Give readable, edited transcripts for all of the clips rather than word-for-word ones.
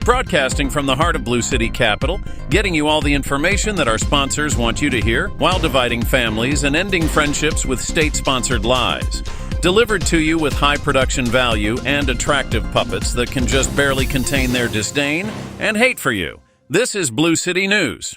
Broadcasting from the heart of Blue City Capital, getting you all the information that our sponsors want you to hear while dividing families and ending friendships with state-sponsored lies. Delivered to you with high production value and attractive puppets that can just barely contain their disdain and hate for you. This is Blue City News.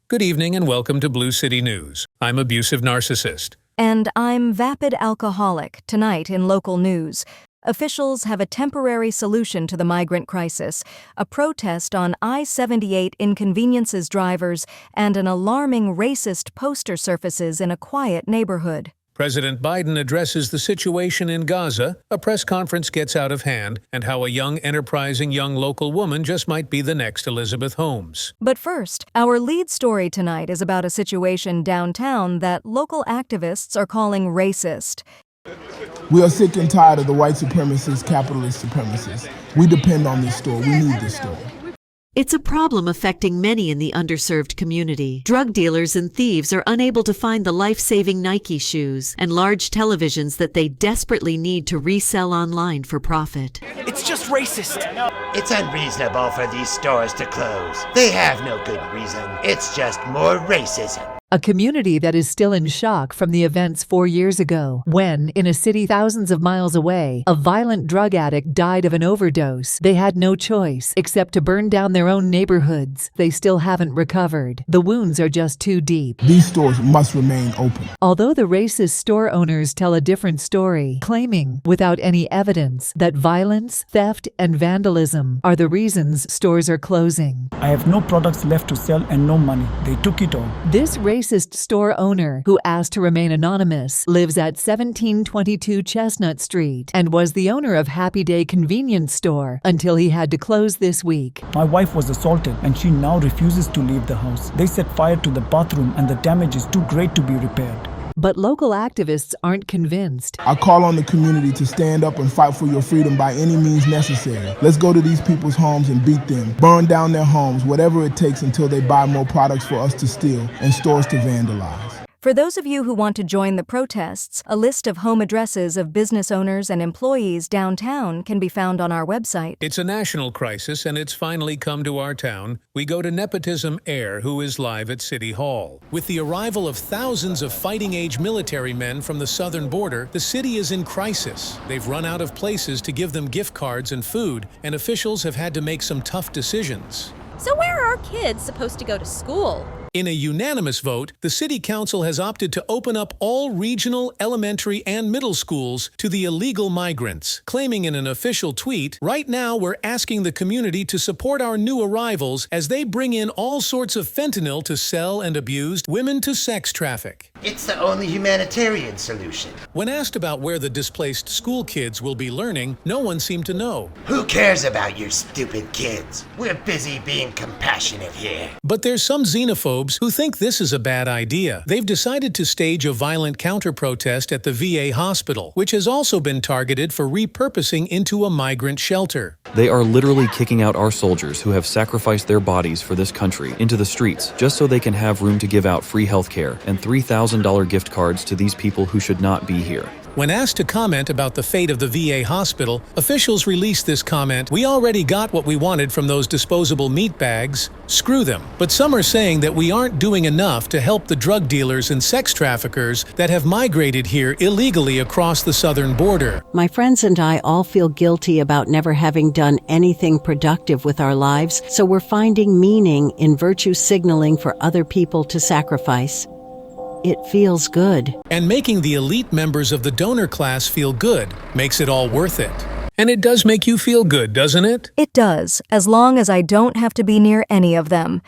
Good evening and welcome to Blue City News. I'm Abusive Narcissist. And I'm Vapid Alcoholic. Tonight in local news, officials have a temporary solution to the migrant crisis, a protest on I-78 inconveniences drivers, and an alarming racist poster surfaces in a quiet neighborhood. President Biden addresses the situation in Gaza, a press conference gets out of hand, and how a young, enterprising young local woman just might be the next Elizabeth Holmes. But first, our lead story tonight is about a situation downtown that local activists are calling racist. We are sick and tired of the white supremacists, capitalist supremacists. We depend on this store. We need this store. It's a problem affecting many in the underserved community. Drug dealers and thieves are unable to find the life-saving Nike shoes and large televisions that they desperately need to resell online for profit. It's just racist. It's unreasonable for these stores to close. They have no good reason. It's just more racism. A community that is still in shock from the events 4 years ago, when, in a city thousands of miles away, a violent drug addict died of an overdose. They had no choice except to burn down their own neighborhoods. They still haven't recovered. The wounds are just too deep. These stores must remain open. Although the racist store owners tell a different story, claiming, without any evidence, that violence, theft, and vandalism are the reasons stores are closing. I have no products left to sell and no money. They took it all. This racist store owner, who asked to remain anonymous, lives at 1722 Chestnut Street and was the owner of Happy Day convenience store until he had to close this week. My wife was assaulted and she now refuses to leave the house. They set fire to the bathroom and the damage is too great to be repaired. But local activists aren't convinced. I call on the community to stand up and fight for your freedom by any means necessary. Let's go to these people's homes and beat them, burn down their homes, whatever it takes until they buy more products for us to steal and stores to vandalize. For those of you who want to join the protests, a list of home addresses of business owners and employees downtown can be found on our website. It's a national crisis and it's finally come to our town. We go to Nepotism Air, who is live at City Hall. With the arrival of thousands of fighting-age military men from the southern border, the city is in crisis. They've run out of places to give them gift cards and food, and officials have had to make some tough decisions. So where are our kids supposed to go to school? In a unanimous vote, the City Council has opted to open up all regional, elementary, and middle schools to the illegal migrants, claiming in an official tweet, "Right now we're asking the community to support our new arrivals as they bring in all sorts of fentanyl to sell and abuse women to sex traffic." It's the only humanitarian solution. When asked about where the displaced school kids will be learning, no one seemed to know. Who cares about your stupid kids? We're busy being compassionate here. But there's some xenophobes who think this is a bad idea. They've decided to stage a violent counter-protest at the VA hospital, which has also been targeted for repurposing into a migrant shelter. They are literally kicking out our soldiers who have sacrificed their bodies for this country into the streets just so they can have room to give out free health care and $3,000 gift cards to these people who should not be here. When asked to comment about the fate of the VA hospital, officials released this comment, "We already got what we wanted from those disposable meat bags. Screw them." But some are saying that we aren't doing enough to help the drug dealers and sex traffickers that have migrated here illegally across the southern border. My friends and I all feel guilty about never having done anything productive with our lives, so we're finding meaning in virtue signaling for other people to sacrifice. It feels good. And making the elite members of the donor class feel good makes it all worth it. And it does make you feel good, doesn't it? It does, as long as I don't have to be near any of them.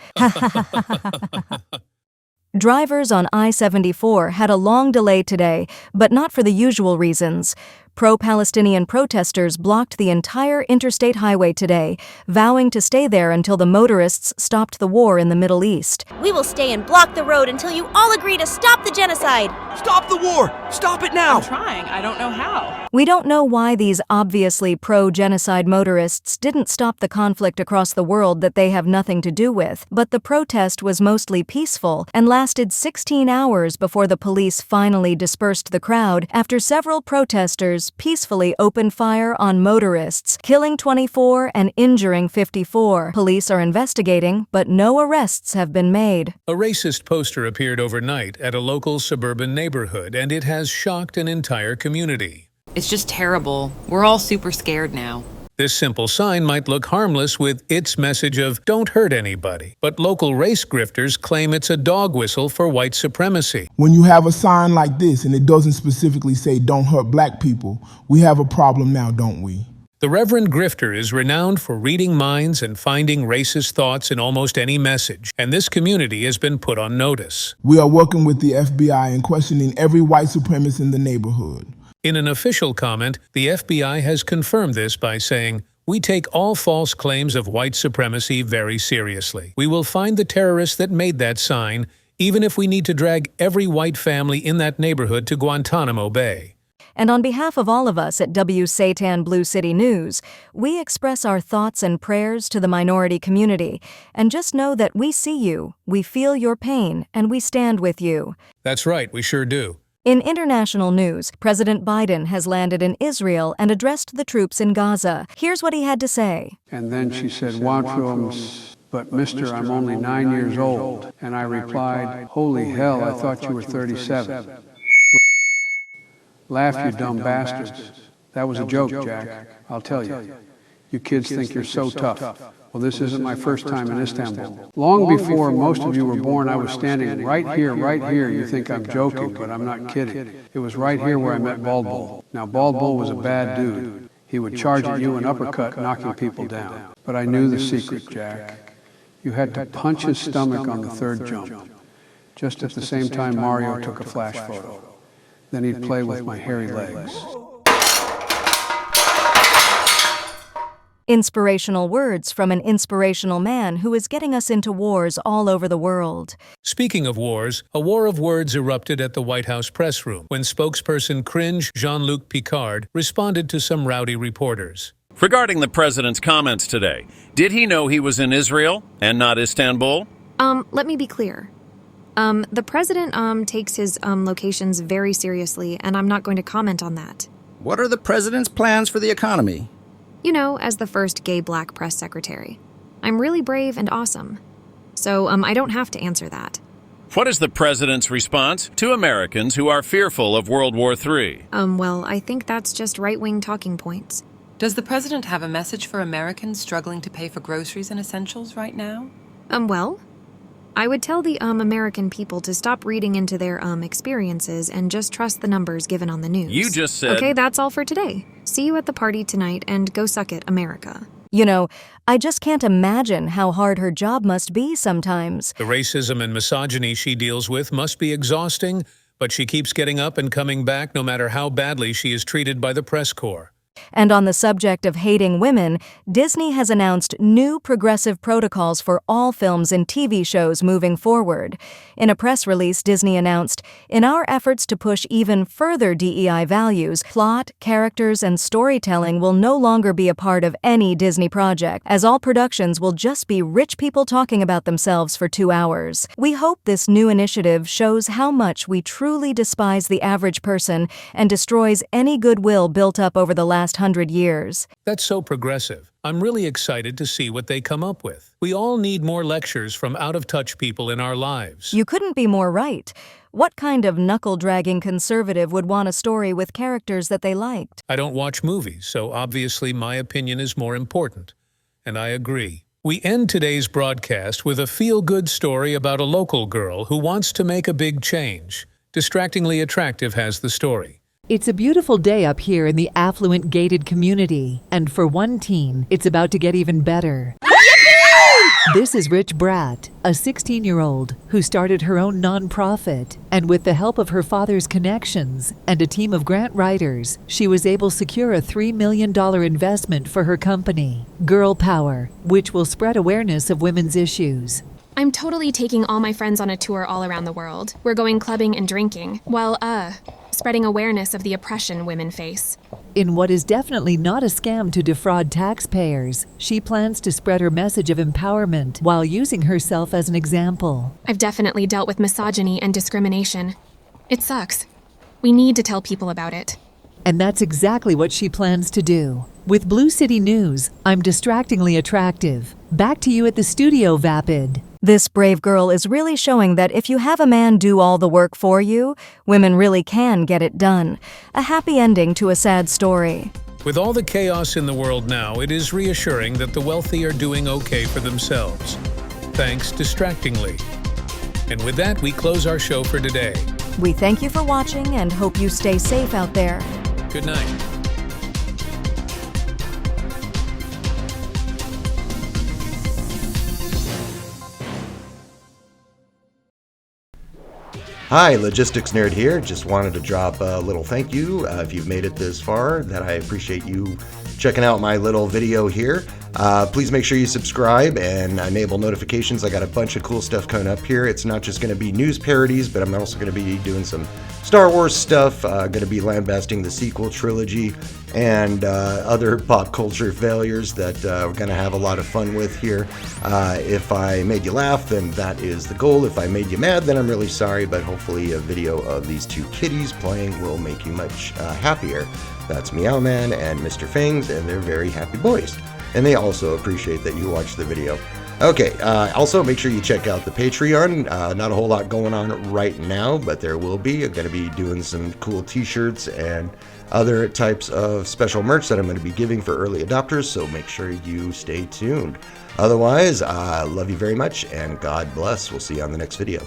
Drivers on I-74 had a long delay today, but not for the usual reasons. Pro-Palestinian protesters blocked the entire interstate highway today, vowing to stay there until the motorists stopped the war in the Middle East. We will stay and block the road until you all agree to stop the genocide. Stop the war! Stop it now! I'm trying. I don't know how. We don't know why these obviously pro-genocide motorists didn't stop the conflict across the world that they have nothing to do with, but the protest was mostly peaceful and lasted 16 hours before the police finally dispersed the crowd after several protesters drivers peacefully opened fire on motorists, killing 24 and injuring 54. Police are investigating, but no arrests have been made. A racist poster appeared overnight at a local suburban neighborhood, and it has shocked an entire community. It's just terrible. We're all super scared now. This simple sign might look harmless with its message of "don't hurt anybody," but local race grifters claim it's a dog whistle for white supremacy. When you have a sign like this and it doesn't specifically say "don't hurt black people," we have a problem now, don't we? The Reverend Grifter is renowned for reading minds and finding racist thoughts in almost any message, and this community has been put on notice. We are working with the FBI and questioning every white supremacist in the neighborhood. In an official comment, the FBI has confirmed this by saying, "We take all false claims of white supremacy very seriously. We will find the terrorists that made that sign, even if we need to drag every white family in that neighborhood to Guantanamo Bay." And on behalf of all of us at WSATAN Blue City News, we express our thoughts and prayers to the minority community. And just know that we see you, we feel your pain, and we stand with you. That's right, we sure do. In international news, President Biden has landed in Israel and addressed the troops in Gaza. Here's what he had to say. And then she said, "Wantrums, but mister, I'm only 9 years old." And I replied, "Holy hell, I thought you were 37. Laugh, you dumb bastards. That was a joke, Jack. I'll tell you. You kids think you're so tough. Well, this isn't my first time in Istanbul. Long before most of you were born, I was standing right here. You think I'm joking, but I'm not kidding. It was right here where I met Bald Bull. Now, Bald Bull was a bad dude. He would charge at you an uppercut, knocking people down. But I knew the secret, Jack. You had to punch his stomach on the third jump, just at the same time Mario took a flash photo. Then he'd play with my hairy legs. Inspirational words from an inspirational man who is getting us into wars all over the world. Speaking of wars, a war of words erupted at the White House press room when spokesperson Cringe Jean-Luc Picard responded to some rowdy reporters. Regarding the president's comments today, did he know he was in Israel and not Istanbul? Let me be clear. The president, takes his, locations very seriously, and I'm not going to comment on that. What are the president's plans for the economy? You know, as the first gay black press secretary. I'm really brave and awesome. So, I don't have to answer that. What is the president's response to Americans who are fearful of World War III? Well, I think that's just right-wing talking points. Does the president have a message for Americans struggling to pay for groceries and essentials right now? Well, I would tell the, American people to stop reading into their, experiences and just trust the numbers given on the news. You just said... Okay, that's all for today. See you at the party tonight, and go suck it, America. You know, I just can't imagine how hard her job must be sometimes. The racism and misogyny she deals with must be exhausting, but she keeps getting up and coming back no matter how badly she is treated by the press corps. And on the subject of hating women, Disney has announced new progressive protocols for all films and TV shows moving forward. In a press release, Disney announced, "In our efforts to push even further DEI values, plot, characters, and storytelling will no longer be a part of any Disney project, as all productions will just be rich people talking about themselves for 2 hours. We hope this new initiative shows how much we truly despise the average person and destroys any goodwill built up over the last 100 years. That's so progressive. I'm really excited to see what they come up with. We all need more lectures from out-of-touch people in our lives. You couldn't be more right. What kind of knuckle-dragging conservative would want a story with characters that they liked? I don't watch movies, so obviously my opinion is more important. And I agree. We end today's broadcast with a feel-good story about a local girl who wants to make a big change. Distractingly Attractive has the story. It's a beautiful day up here in the affluent gated community, and for one teen, it's about to get even better. This is Rich Bratt, a 16-year-old who started her own nonprofit, and with the help of her father's connections and a team of grant writers, she was able to secure a $3 million investment for her company, Girl Power, which will spread awareness of women's issues. I'm totally taking all my friends on a tour all around the world. We're going clubbing and drinking, while, spreading awareness of the oppression women face. In what is definitely not a scam to defraud taxpayers, she plans to spread her message of empowerment while using herself as an example. I've definitely dealt with misogyny and discrimination. It sucks. We need to tell people about it. And that's exactly what she plans to do. With Blue City News, I'm distractingly attractive. Back to you at the studio, Vapid. This brave girl is really showing that if you have a man do all the work for you, women really can get it done. A happy ending to a sad story. With all the chaos in the world now, it is reassuring that the wealthy are doing okay for themselves. Thanks, distractingly. And with that, we close our show for today. We thank you for watching and hope you stay safe out there. Good night. Hi, Logistics Nerd here. Just wanted to drop a little thank you if you've made it this far, that I appreciate you checking out my little video here. Please make sure you subscribe and enable notifications. I got a bunch of cool stuff coming up here. It's not just going to be news parodies, but I'm also going to be doing some Star Wars stuff. Going to be lambasting the sequel trilogy and other pop culture failures that we're going to have a lot of fun with here. If I made you laugh, then that is the goal. If I made you mad, then I'm really sorry, but hopefully a video of these two kitties playing will make you much happier. That's Meow Man and Mr. Fangs, and they're very happy boys. And they also appreciate that you watched the video. Okay, also make sure you check out the Patreon. Not a whole lot going on right now, but there will be. I'm going to be doing some cool t-shirts and other types of special merch that I'm going to be giving for early adopters, so make sure you stay tuned. Otherwise, love you very much, and God bless. We'll see you on the next video.